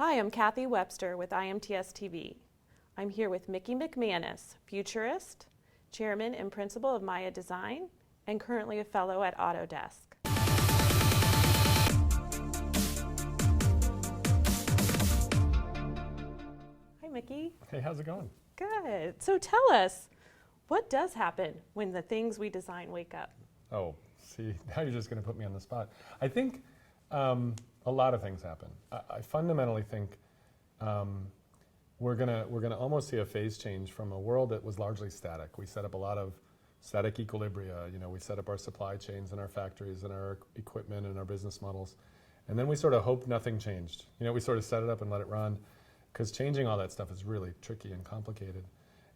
Hi, I'm Kathy Webster with IMTS TV. I'm here with Mickey McManus, futurist, chairman and principal of Maya Design, and currently a fellow at Autodesk. Hi, Mickey. Hey, how's it going? Good. So tell us, what does happen when the things we design wake up? Oh, see, now you're just going to put me on the spot. I think a lot of things happen. I fundamentally think we're gonna almost see a phase change from a world that was largely static. We set up a lot of static equilibria. You know, we set up our supply chains and our factories and our equipment and our business models, and then we sort of hoped nothing changed. You know, we sort of set it up and let it run, because changing all that stuff is really tricky and complicated.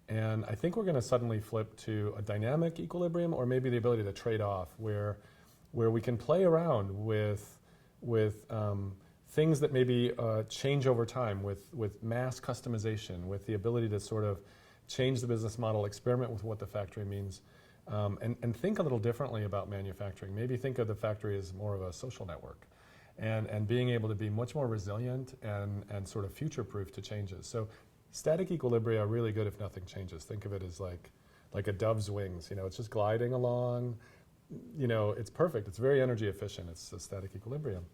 And I think we're going to suddenly flip to a dynamic equilibrium, or maybe the ability to trade off, where we can play around with things that maybe change over time, with mass customization, with the ability to sort of change the business model, experiment with what the factory means, and think a little differently about manufacturing. Maybe think of the factory as more of a social network, and being able to be much more resilient and sort of future-proof to changes. So static equilibria are really good if nothing changes. Think of it as like a dove's wings. You know, it's just gliding along. You know, it's perfect. It's very energy efficient. It's a static equilibrium.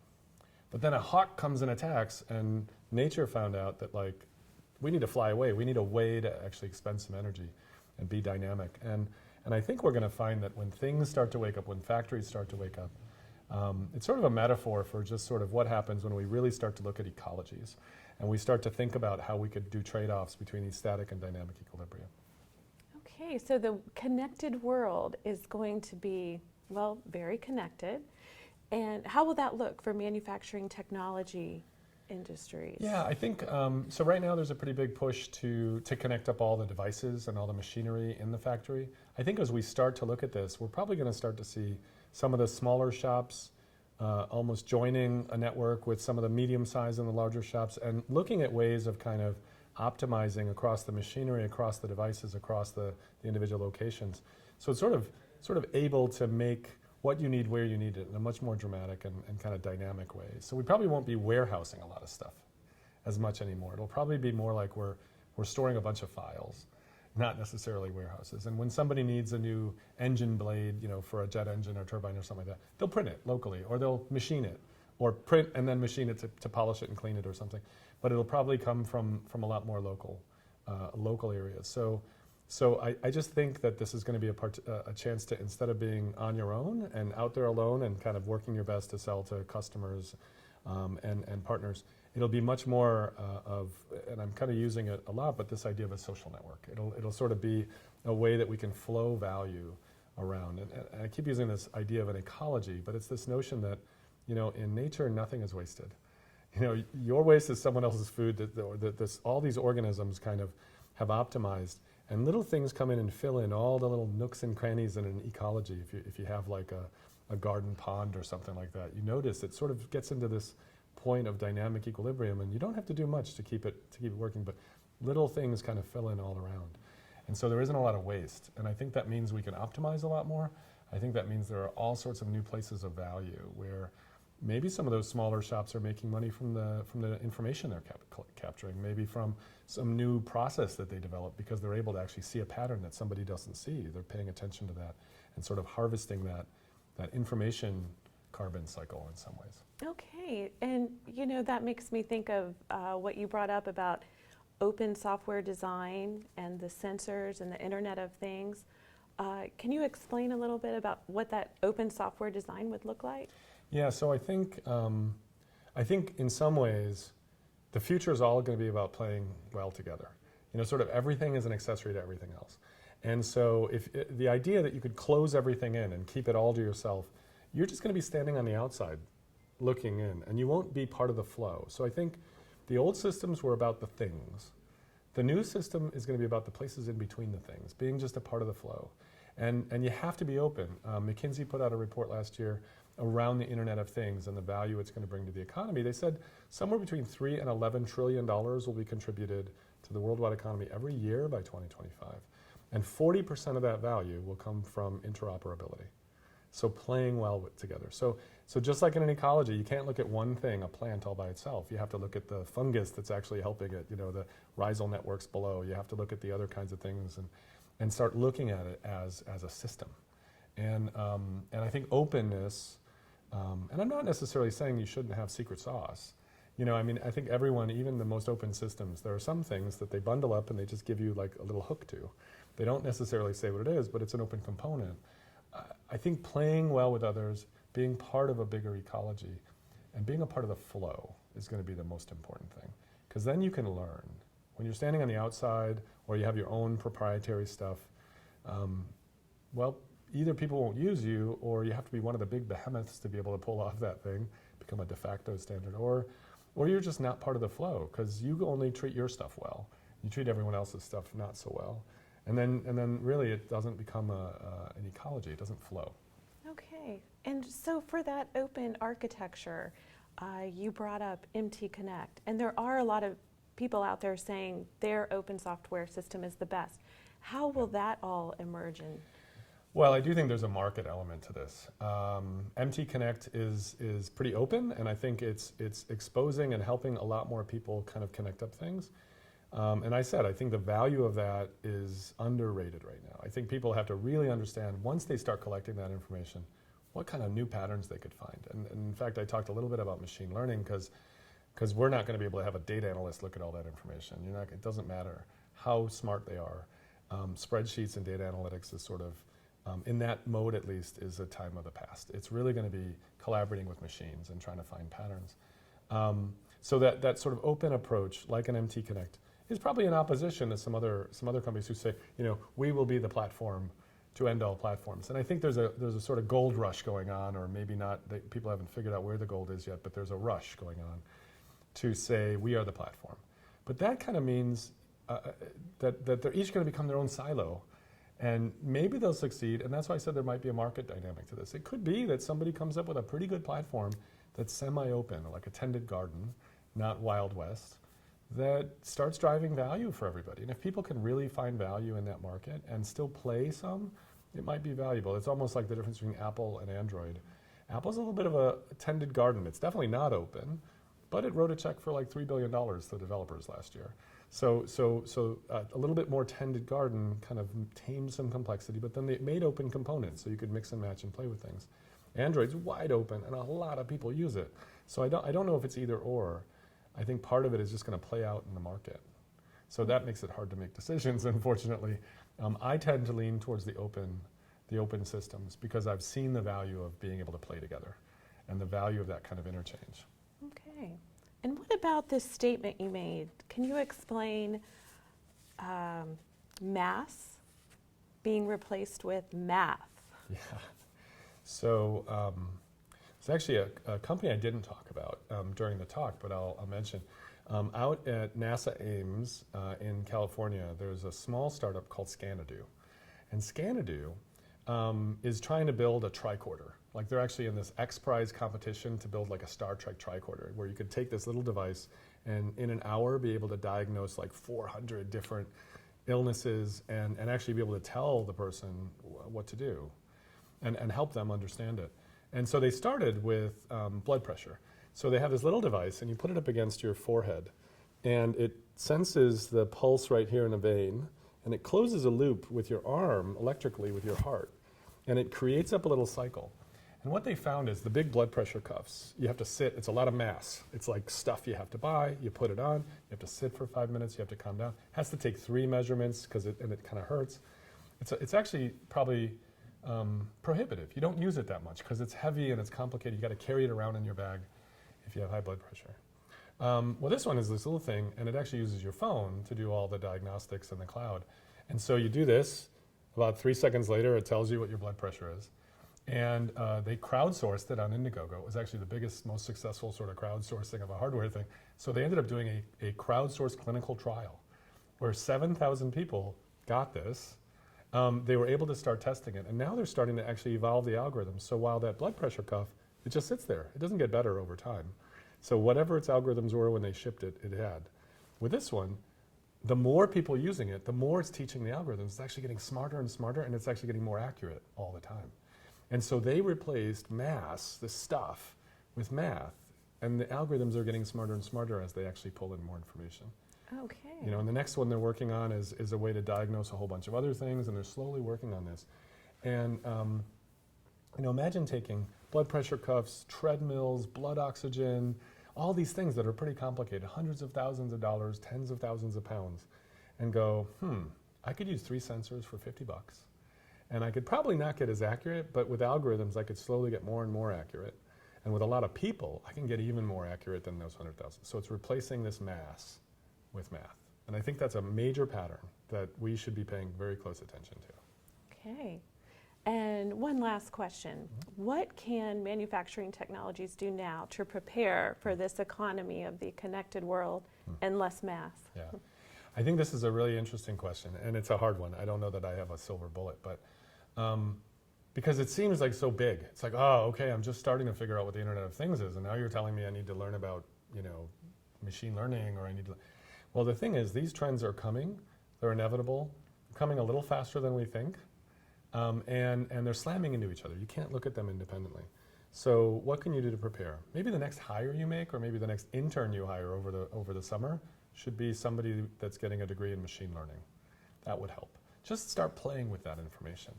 But then a hawk comes and attacks, and nature found out that, like, we need to fly away. We need a way to actually expend some energy and be dynamic. And I think we're going to find that when things start to wake up, when factories start to wake up, it's sort of a metaphor for just sort of what happens when we really start to look at ecologies, and we start to think about how we could do trade-offs between these static and dynamic equilibria. Okay, so the connected world is going to be, well, very connected. And how will that look for manufacturing technology industries? Yeah, I think, so right now there's a pretty big push to connect up all the devices and all the machinery in the factory. I think as we start to look at this, we're probably going to start to see some of the smaller shops almost joining a network with some of the medium size and the larger shops, and looking at ways of kind of optimizing across the machinery, across the devices, across the individual locations. So it's sort of able to make what you need where you need it in a much more dramatic and kind of dynamic way. So we probably won't be warehousing a lot of stuff as much anymore. It'll probably be more like we're storing a bunch of files, not necessarily warehouses. And when somebody needs a new engine blade, you know, for a jet engine or turbine or something like that, they'll print it locally, or they'll machine it, or print and then machine it to polish it and clean it or something. But it'll probably come from a lot more local areas. So I just think that this is going to be a chance to, instead of being on your own and out there alone and kind of working your best to sell to customers and partners, it'll be much more of, and I'm kind of using it a lot, but this idea of a social network. It'll sort of be a way that we can flow value around. And I keep using this idea of an ecology, but it's this notion that, you know, in nature, nothing is wasted. You know, your waste is someone else's food that all these organisms kind of have optimized. And little things come in and fill in all the little nooks and crannies in an ecology. If you have like a garden pond or something like that, you notice it sort of gets into this point of dynamic equilibrium, and you don't have to do much to keep it working, but little things kind of fill in all around. And so there isn't a lot of waste. And I think that means we can optimize a lot more. I think that means there are all sorts of new places of value where maybe some of those smaller shops are making money from the information they're capturing, maybe from some new process that they develop because they're able to actually see a pattern that somebody doesn't see. They're paying attention to that and sort of harvesting that information carbon cycle in some ways. Okay, and you know, that makes me think of what you brought up about open software design and the sensors and the Internet of Things. Can you explain a little bit about what that open software design would look like? Yeah, so I think in some ways, the future is all going to be about playing well together. You know, sort of everything is an accessory to everything else. And so the idea that you could close everything in and keep it all to yourself, you're just going to be standing on the outside looking in, and you won't be part of the flow. So I think the old systems were about the things. The new system is going to be about the places in between the things, being just a part of the flow. And you have to be open. McKinsey put out a report last year around the Internet of Things and the value it's going to bring to the economy. They said somewhere between $3 and $11 trillion will be contributed to the worldwide economy every year by 2025. And 40% of that value will come from interoperability. So playing well together. So just like in an ecology, you can't look at one thing, a plant all by itself. You have to look at the fungus that's actually helping it, the rhizal networks below. You have to look at the other kinds of things and start looking at it as a system. And I think openness, and I'm not necessarily saying you shouldn't have secret sauce. I think everyone, even the most open systems, there are some things that they bundle up and they just give you like a little hook to. They don't necessarily say what it is, but it's an open component. I think playing well with others, being part of a bigger ecology, and being a part of the flow is going to be the most important thing. Because then you can learn. When you're standing on the outside or you have your own proprietary stuff, either people won't use you, or you have to be one of the big behemoths to be able to pull off that thing, become a de facto standard, or you're just not part of the flow because you only treat your stuff well. You treat everyone else's stuff not so well. And then really it doesn't become an ecology, it doesn't flow. Okay, and so for that open architecture, you brought up MT Connect, and there are a lot of people out there saying their open software system is the best. How will that all emerge in? Well, I do think there's a market element to this. MT Connect is pretty open, and I think it's exposing and helping a lot more people kind of connect up things. And I think the value of that is underrated right now. I think people have to really understand, once they start collecting that information, what kind of new patterns they could find. And in fact, I talked a little bit about machine learning because we're not going to be able to have a data analyst look at all that information. It doesn't matter how smart they are. Spreadsheets and data analytics is sort of, in that mode at least, is a time of the past. It's really going to be collaborating with machines and trying to find patterns. So that sort of open approach, like an MT Connect, is probably in opposition to some other companies who say, we will be the platform to end all platforms. And I think there's a sort of gold rush going on, or maybe not. People haven't figured out where the gold is yet, but there's a rush going on to say we are the platform. But that kind of means that they're each going to become their own silo. And maybe they'll succeed, and that's why I said there might be a market dynamic to this. It could be that somebody comes up with a pretty good platform that's semi-open, like a tended garden, not Wild West, that starts driving value for everybody. And if people can really find value in that market and still play some, it might be valuable. It's almost like the difference between Apple and Android. Apple's a little bit of a tended garden. It's definitely not open, but it wrote a check for like $3 billion to developers last year. So a little bit more tended garden kind of tamed some complexity, but then they made open components so you could mix and match and play with things. Android's wide open, and a lot of people use it. So I don't know if it's either or. I think part of it is just going to play out in the market. So that makes it hard to make decisions, unfortunately. I tend to lean towards the open systems because I've seen the value of being able to play together and the value of that kind of interchange. Okay. And what about this statement you made? Can you explain mass being replaced with math? Yeah. So it's actually a company I didn't talk about during the talk, but I'll mention. Out at NASA Ames in California, there's a small startup called Scanadu. And Scanadu is trying to build a tricorder. Like they're actually in this X Prize competition to build like a Star Trek tricorder, where you could take this little device and in an hour be able to diagnose like 400 different illnesses and actually be able to tell the person what to do and help them understand it. And so they started with blood pressure. So they have this little device and you put it up against your forehead and it senses the pulse right here in a vein and it closes a loop with your arm electrically with your heart and it creates up a little cycle. And what they found is the big blood pressure cuffs, you have to sit, it's a lot of mass. It's like stuff you have to buy, you put it on, you have to sit for 5 minutes, you have to calm down. It has to take 3 measurements and it kind of hurts. It's actually probably prohibitive. You don't use it that much because it's heavy and it's complicated. You got to carry it around in your bag if you have high blood pressure. Well, this one is this little thing, and it actually uses your phone to do all the diagnostics in the cloud. And so you do this, about 3 seconds later, it tells you what your blood pressure is. And they crowdsourced it on Indiegogo. It was actually the biggest, most successful sort of crowdsourcing of a hardware thing. So they ended up doing a crowdsourced clinical trial where 7,000 people got this. They were able to start testing it. And now they're starting to actually evolve the algorithm. So while that blood pressure cuff, it just sits there. It doesn't get better over time. So whatever its algorithms were when they shipped it, it had. With this one, the more people using it, the more it's teaching the algorithms. It's actually getting smarter and smarter, and it's actually getting more accurate all the time. And so they replaced this stuff, with math. And the algorithms are getting smarter and smarter as they actually pull in more information. Okay. You know, and the next one they're working on is a way to diagnose a whole bunch of other things, and they're slowly working on this. And you know, imagine taking blood pressure cuffs, treadmills, blood oxygen, all these things that are pretty complicated, hundreds of thousands of dollars, tens of thousands of pounds, and go, I could use 3 sensors for $50. And I could probably not get as accurate, but with algorithms, I could slowly get more and more accurate. And with a lot of people, I can get even more accurate than those 100,000. So it's replacing this mass with math. And I think that's a major pattern that we should be paying very close attention to. Okay. And one last question. What can manufacturing technologies do now to prepare for this economy of the connected world and less math? Yeah. I think this is a really interesting question, and it's a hard one. I don't know that I have a silver bullet, but because it seems like so big. It's like, oh, okay, I'm just starting to figure out what the Internet of Things is, and now you're telling me I need to learn about, you know, machine learning, or I need to. Well, the thing is, these trends are coming. They're inevitable, coming a little faster than we think, and they're slamming into each other. You can't look at them independently. So what can you do to prepare? Maybe the next hire you make, or maybe the next intern you hire over the summer should be somebody that's getting a degree in machine learning. That would help. Just start playing with that information.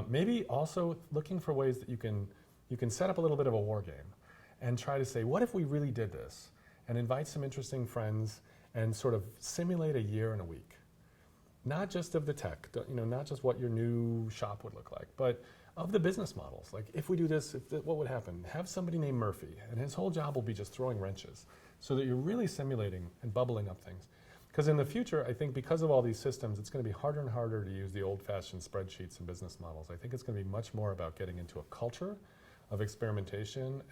Maybe also looking for ways that you can set up a little bit of a war game and try to say, what if we really did this? And invite some interesting friends and sort of simulate a year in a week. Not just of the tech, you know, not just what your new shop would look like, but of the business models. Like, if we do this, what would happen? Have somebody named Murphy, and his whole job will be just throwing wrenches, so that you're really simulating and bubbling up things. Because in the future, I think because of all these systems, it's going to be harder and harder to use the old-fashioned spreadsheets and business models. I think it's going to be much more about getting into a culture of experimentation,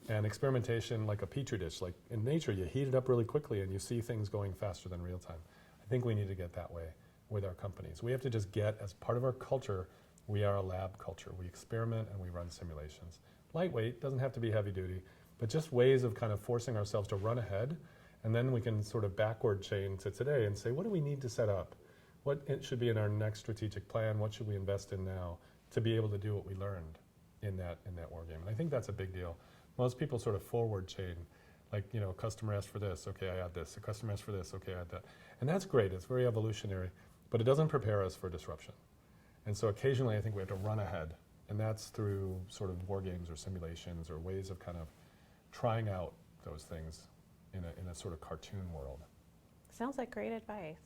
and experimentation like a petri dish. Like in nature, you heat it up really quickly and you see things going faster than real time. I think we need to get that way with our companies. We have to just get, as part of our culture, we are a lab culture. We experiment and we run simulations. Lightweight, doesn't have to be heavy duty, but just ways of kind of forcing ourselves to run ahead, and then we can sort of backward chain to today and say, what do we need to set up? What it should be in our next strategic plan? What should we invest in now to be able to do what we learned in that war game? And I think that's a big deal. Most people sort of forward chain, like, you know, customer asked for this, okay, I add this. A customer asked for this, okay, I add that. And that's great, it's very evolutionary, but it doesn't prepare us for disruption. And so occasionally I think we have to run ahead, and that's through sort of war games or simulations or ways of kind of trying out those things in a sort of cartoon world. Sounds like great advice.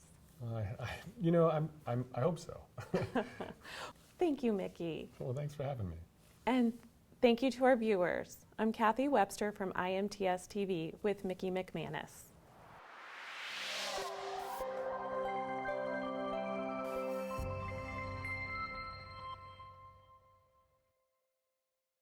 I hope so. Thank you, Mickey. Well, thanks for having me. And thank you to our viewers. I'm Kathy Webster from IMTS TV with Mickey McManus.